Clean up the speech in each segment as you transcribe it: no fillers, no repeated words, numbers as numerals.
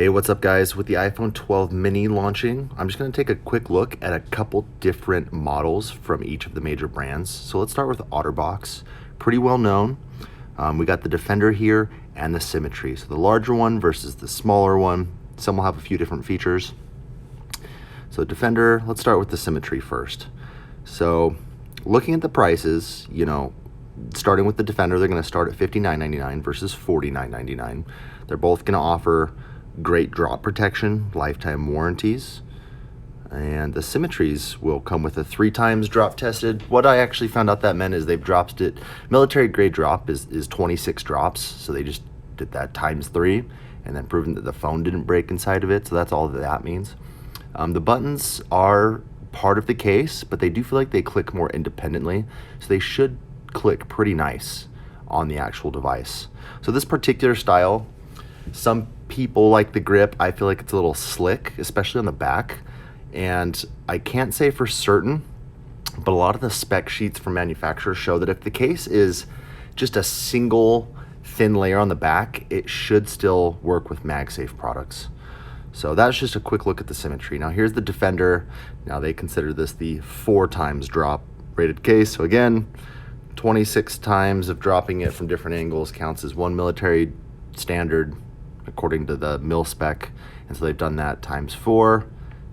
Hey, what's up guys? With the iPhone 12 mini launching, I'm just gonna take a quick look at a couple different models from each of the major brands. So let's start with OtterBox, pretty well known. We got the Defender here and the Symmetry. So the larger one versus the smaller one. Some will have a few different features. So Defender, let's start with the Symmetry first. So looking at the prices, starting with the Defender, they're gonna start at $59.99 versus $49.99. They're both gonna offer great drop protection, lifetime warranties, and the Symmetries will come with a 3 times drop tested. What I actually found out that meant is they've dropped it. Military grade drop is 26 drops, so they just did that times 3 and then proven that the phone didn't break inside of it, so that's all that means. The buttons are part of the case, but they do feel like they click more independently, so they should click pretty nice on the actual device. So this particular style, some people like the grip. I feel like it's a little slick, especially on the back, and I can't say for certain, but a lot of the spec sheets from manufacturers show that if the case is just a single thin layer on the back, it should still work with MagSafe products. So that's just a quick look at the Symmetry. Now here's the Defender. Now they consider this the 4 times drop rated case. So again, 26 times of dropping it from different angles counts as 1 military standard according to the mil spec, and so they've done that times 4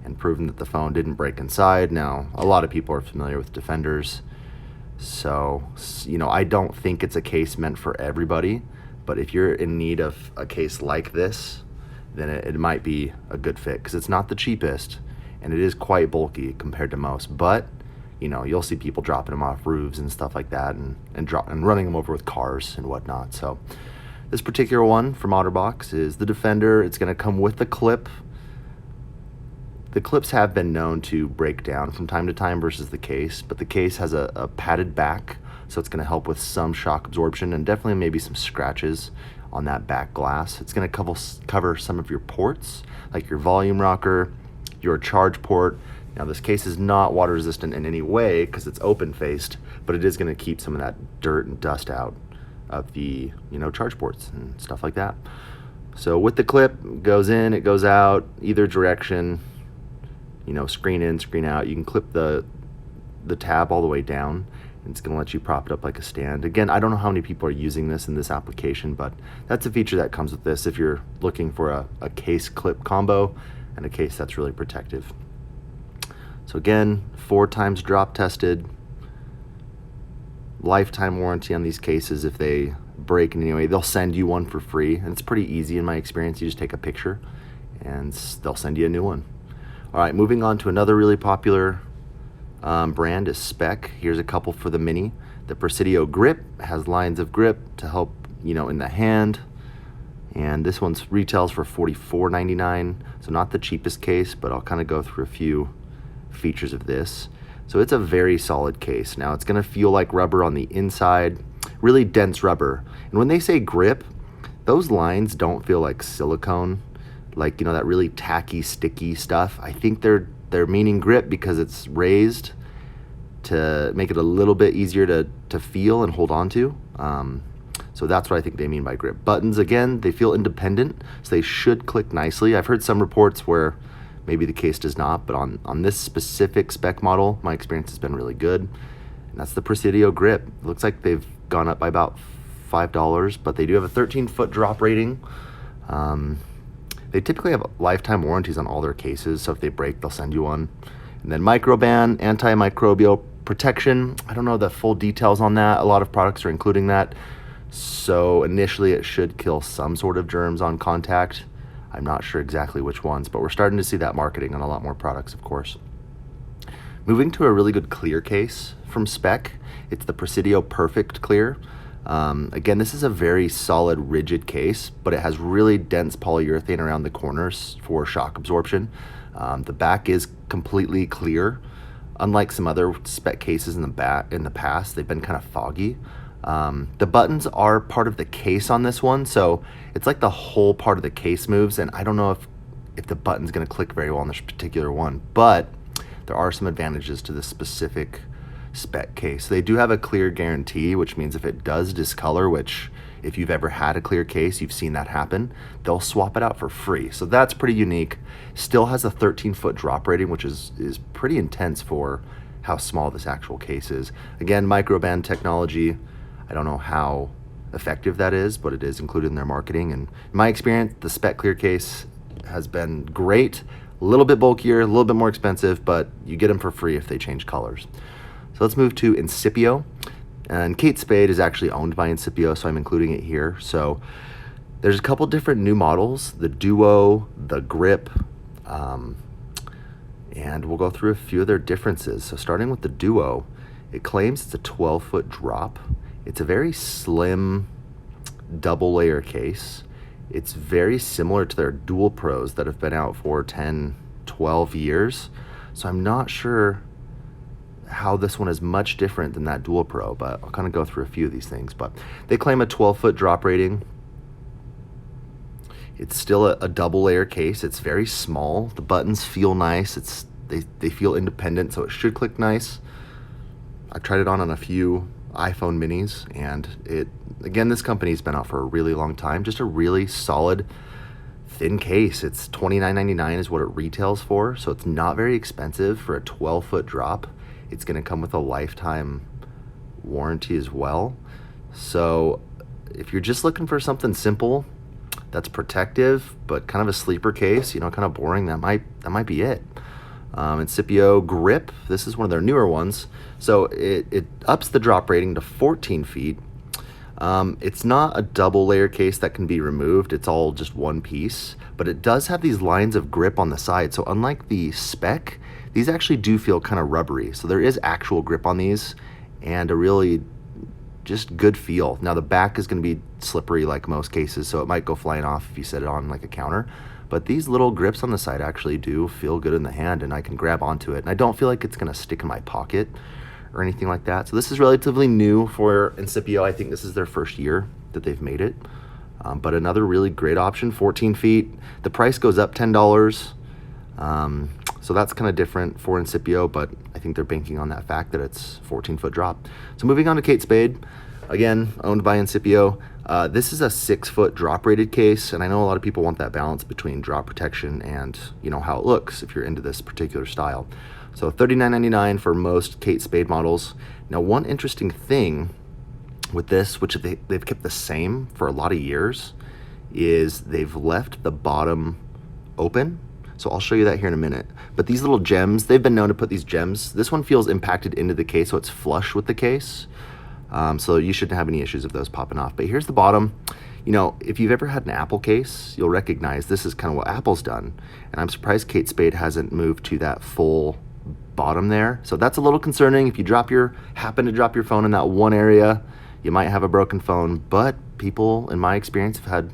and proven that the phone didn't break inside. Now a lot of people are familiar with Defenders, so I don't think it's a case meant for everybody, but if you're in need of a case like this, then it might be a good fit, because it's not the cheapest and it is quite bulky compared to most, but you'll see people dropping them off roofs and stuff like that, and running them over with cars and whatnot. So this particular one from OtterBox is the Defender. It's going to come with the clip. The clips have been known to break down from time to time versus the case, but the case has a padded back, so it's going to help with some shock absorption and definitely maybe some scratches on that back glass. It's going to cover some of your ports, like your volume rocker, your charge port. Now this case is not water resistant in any way because it's open faced, but it is going to keep some of that dirt and dust out of the charge ports and stuff like that. So with the clip, it goes in, it goes out, either direction, screen in, screen out. You can clip the tab all the way down, and it's going to let you prop it up like a stand. Again, I don't know how many people are using this in this application, but that's a feature that comes with this if you're looking for a case clip combo and a case that's really protective. So again, 4 times drop tested, lifetime warranty on these cases. If they break in any way, they'll send you one for free, and it's pretty easy in my experience. You just take a picture and they'll send you a new one. All right, moving on to another really popular brand is Speck. Here's a couple for the mini. The Presidio grip has lines of grip to help in the hand, and this one's retails for $44.99, so not the cheapest case, but I'll kind of go through a few features of this. So it's a very solid case. Now it's going to feel like rubber on the inside, really dense rubber. And when they say grip, those lines don't feel like silicone, like that really tacky, sticky stuff. I think they're meaning grip because it's raised to make it a little bit easier to feel and hold on to. So that's what I think they mean by grip. Buttons, again, they feel independent, so they should click nicely. I've heard some reports where maybe the case does not, but on this specific spec model, my experience has been really good. And that's the Presidio grip. It looks like they've gone up by about $5, but they do have a 13-foot drop rating. They typically have lifetime warranties on all their cases, so if they break, they'll send you one. And then microban, antimicrobial protection. I don't know the full details on that. A lot of products are including that. So initially, it should kill some sort of germs on contact. I'm not sure exactly which ones, but we're starting to see that marketing on a lot more products, of course. Moving to a really good clear case from Speck. It's the Presidio Perfect Clear. Again, this is a very solid, rigid case, but it has really dense polyurethane around the corners for shock absorption. The back is completely clear. Unlike some other Speck cases in the past, they've been kind of foggy. The buttons are part of the case on this one, so it's like the whole part of the case moves, and I don't know if the button's going to click very well on this particular one, but there are some advantages to this specific Speck case. They do have a clear guarantee, which means if it does discolor, which If you've ever had a clear case, you've seen that happen. They'll swap it out for free. So that's pretty unique. Still has a 13-foot drop rating, which is pretty intense for how small this actual case is. Again, microband technology. I don't know how effective that is, but it is included in their marketing. And in my experience, the Speck clear case has been great. A little bit bulkier, a little bit more expensive, but you get them for free if they change colors. So let's move to Incipio. And Kate Spade is actually owned by Incipio, so I'm including it here. So there's a couple different new models, the Duo, the Grip, and we'll go through a few of their differences. So starting with the Duo, it claims it's a 12-foot drop. It's a very slim double layer case. It's very similar to their Dual Pros that have been out for 10, 12 years. So I'm not sure how this one is much different than that Dual Pro, but I'll kind of go through a few of these things. But they claim a 12-foot drop rating. It's still a double layer case. It's very small. The buttons feel nice. They feel independent, so it should click nice. I tried it on a few iPhone minis, and again, this company's been out for a really long time. Just a really solid thin case. It's $29.99 is what it retails for, so it's not very expensive for a 12-foot drop. It's going to come with a lifetime warranty as well. So if you're just looking for something simple that's protective but kind of a sleeper case, kind of boring, that might be it. Incipio Grip, this is one of their newer ones. So it ups the drop rating to 14 feet. It's not a double layer case that can be removed. It's all just one piece, but it does have these lines of grip on the side. So unlike the Speck, these actually do feel kind of rubbery. So there is actual grip on these and a really just good feel. Now the back is going to be slippery like most cases, so it might go flying off if you set it on like a counter. But these little grips on the side actually do feel good in the hand, and I can grab onto it. And I don't feel like it's going to stick in my pocket or anything like that. So this is relatively new for Incipio. I think this is their first year that they've made it. But another really great option, 14 feet. The price goes up $10. So that's kind of different for Incipio, but I think they're banking on that fact that it's 14-foot drop. So moving on to Kate Spade, again, owned by Incipio. This is a 6-foot drop rated case, and I know a lot of people want that balance between drop protection and how it looks if you're into this particular style. So $39.99 for most Kate Spade models. Now, one interesting thing with this, which they've kept the same for a lot of years, is they've left the bottom open. So I'll show you that here in a minute. But these little gems, they've been known to put these gems. This one feels impacted into the case, so it's flush with the case. So you shouldn't have any issues of those popping off. But here's the bottom. If you've ever had an Apple case, you'll recognize this is kind of what Apple's done. And I'm surprised Kate Spade hasn't moved to that full bottom there. So that's a little concerning. If you happen to drop your phone in that one area, you might have a broken phone. But people, in my experience, have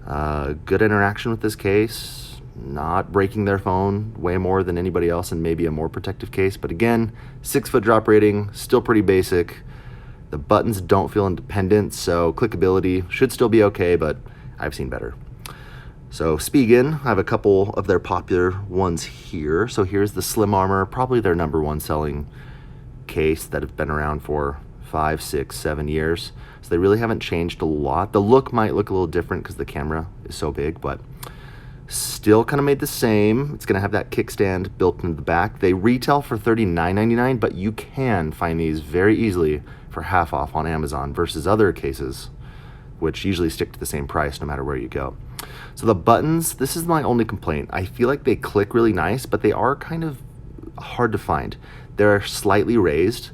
had good interaction with this case, not breaking their phone way more than anybody else, and maybe a more protective case. But again, 6-foot drop rating, still pretty basic. The buttons don't feel independent, so clickability should still be okay, but I've seen better. So Spigen, I have a couple of their popular ones here. So here's the Slim Armor, probably their #1 selling case that have been around for 5, 6, 7 years. So they really haven't changed a lot. The look might look a little different because the camera is so big, but still kind of made the same. It's going to have that kickstand built into the back. They retail for $39.99, but you can find these very easily for half off on Amazon versus other cases, which usually stick to the same price no matter where you go. So the buttons, this is my only complaint. I feel like they click really nice, but they are kind of hard to find. They're slightly raised,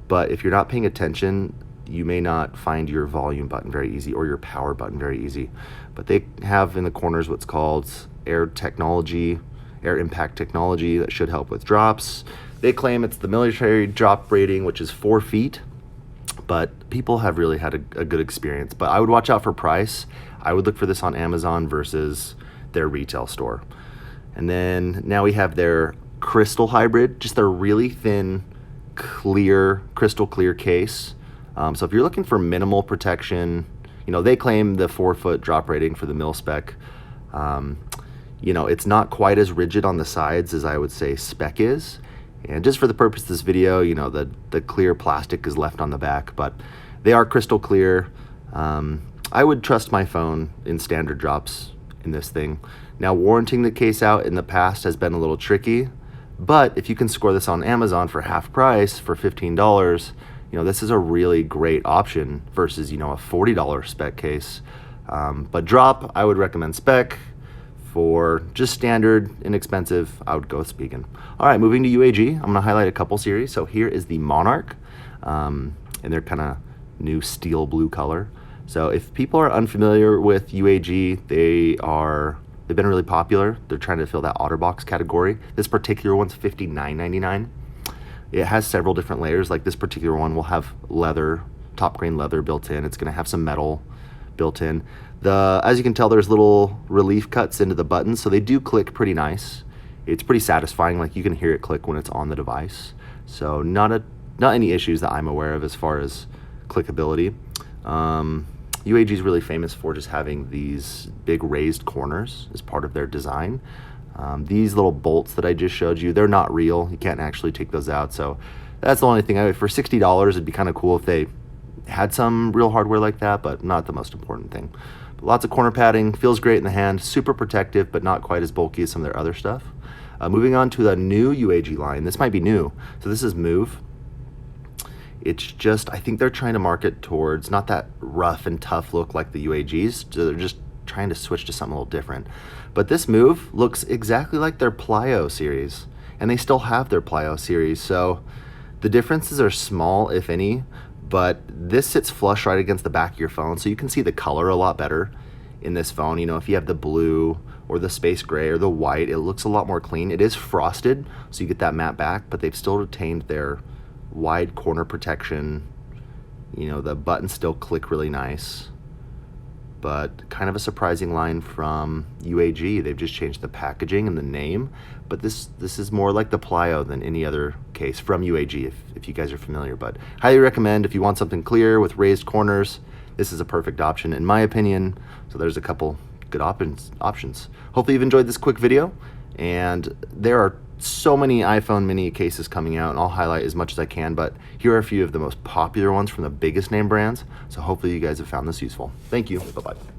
but if you're not paying attention, you may not find your volume button very easy or your power button very easy. But they have in the corners what's called air impact technology that should help with drops. They claim it's the military drop rating, which is 4 feet, but people have really had a good experience. But I would watch out for price. I would look for this on Amazon versus their retail store. And then now we have their crystal hybrid, just their really thin, clear, crystal clear case. So if you're looking for minimal protection, they claim the 4-foot drop rating for the mil spec. It's not quite as rigid on the sides as I would say Speck is. And just for the purpose of this video, the clear plastic is left on the back, but they are crystal clear. I would trust my phone in standard drops in this thing. Now, warranting the case out in the past has been a little tricky, but if you can score this on Amazon for half price for $15, this is a really great option versus, a $40 Speck case. But drop, I would recommend Speck. For just standard, inexpensive, I would go with Spigen. All right, moving to UAG, I'm gonna highlight a couple series. So here is the Monarch, and they're kind of new steel blue color. So if people are unfamiliar with UAG, they've been really popular. They're trying to fill that OtterBox category. This particular one's $59.99. It has several different layers. Like this particular one will have leather, top grain leather built in. It's gonna have some metal built in. As you can tell, there's little relief cuts into the buttons, so they do click pretty nice. It's pretty satisfying, like you can hear it click when it's on the device. So not any issues that I'm aware of as far as clickability. UAG is really famous for just having these big raised corners as part of their design. These little bolts that I just showed you, they're not real. You can't actually take those out. So that's the only thing. For $60, it'd be kind of cool if they had some real hardware like that, but not the most important thing. But lots of corner padding, feels great in the hand, super protective, but not quite as bulky as some of their other stuff. Moving on to the new UAG line. This might be new. So this is Move. It's just, I think they're trying to market towards not that rough and tough look like the UAGs. So they're just trying to switch to something a little different. But this Move looks exactly like their Plyo series, and they still have their Plyo series. So the differences are small, if any, but this sits flush right against the back of your phone, so you can see the color a lot better in this phone. If you have the blue or the space gray or the white, it looks a lot more clean. It is frosted, so you get that matte back, but they've still retained their wide corner protection. The buttons still click really nice, but kind of a surprising line from UAG. They've just changed the packaging and the name, but this is more like the Plyo than any other case from UAG, if you guys are familiar. But highly recommend if you want something clear with raised corners. This is a perfect option in my opinion. So there's a couple good options. Hopefully you've enjoyed this quick video, and there are so many iPhone mini cases coming out, and I'll highlight as much as I can, but here are a few of the most popular ones from the biggest name brands. So hopefully you guys have found this useful. Thank you. Bye-bye.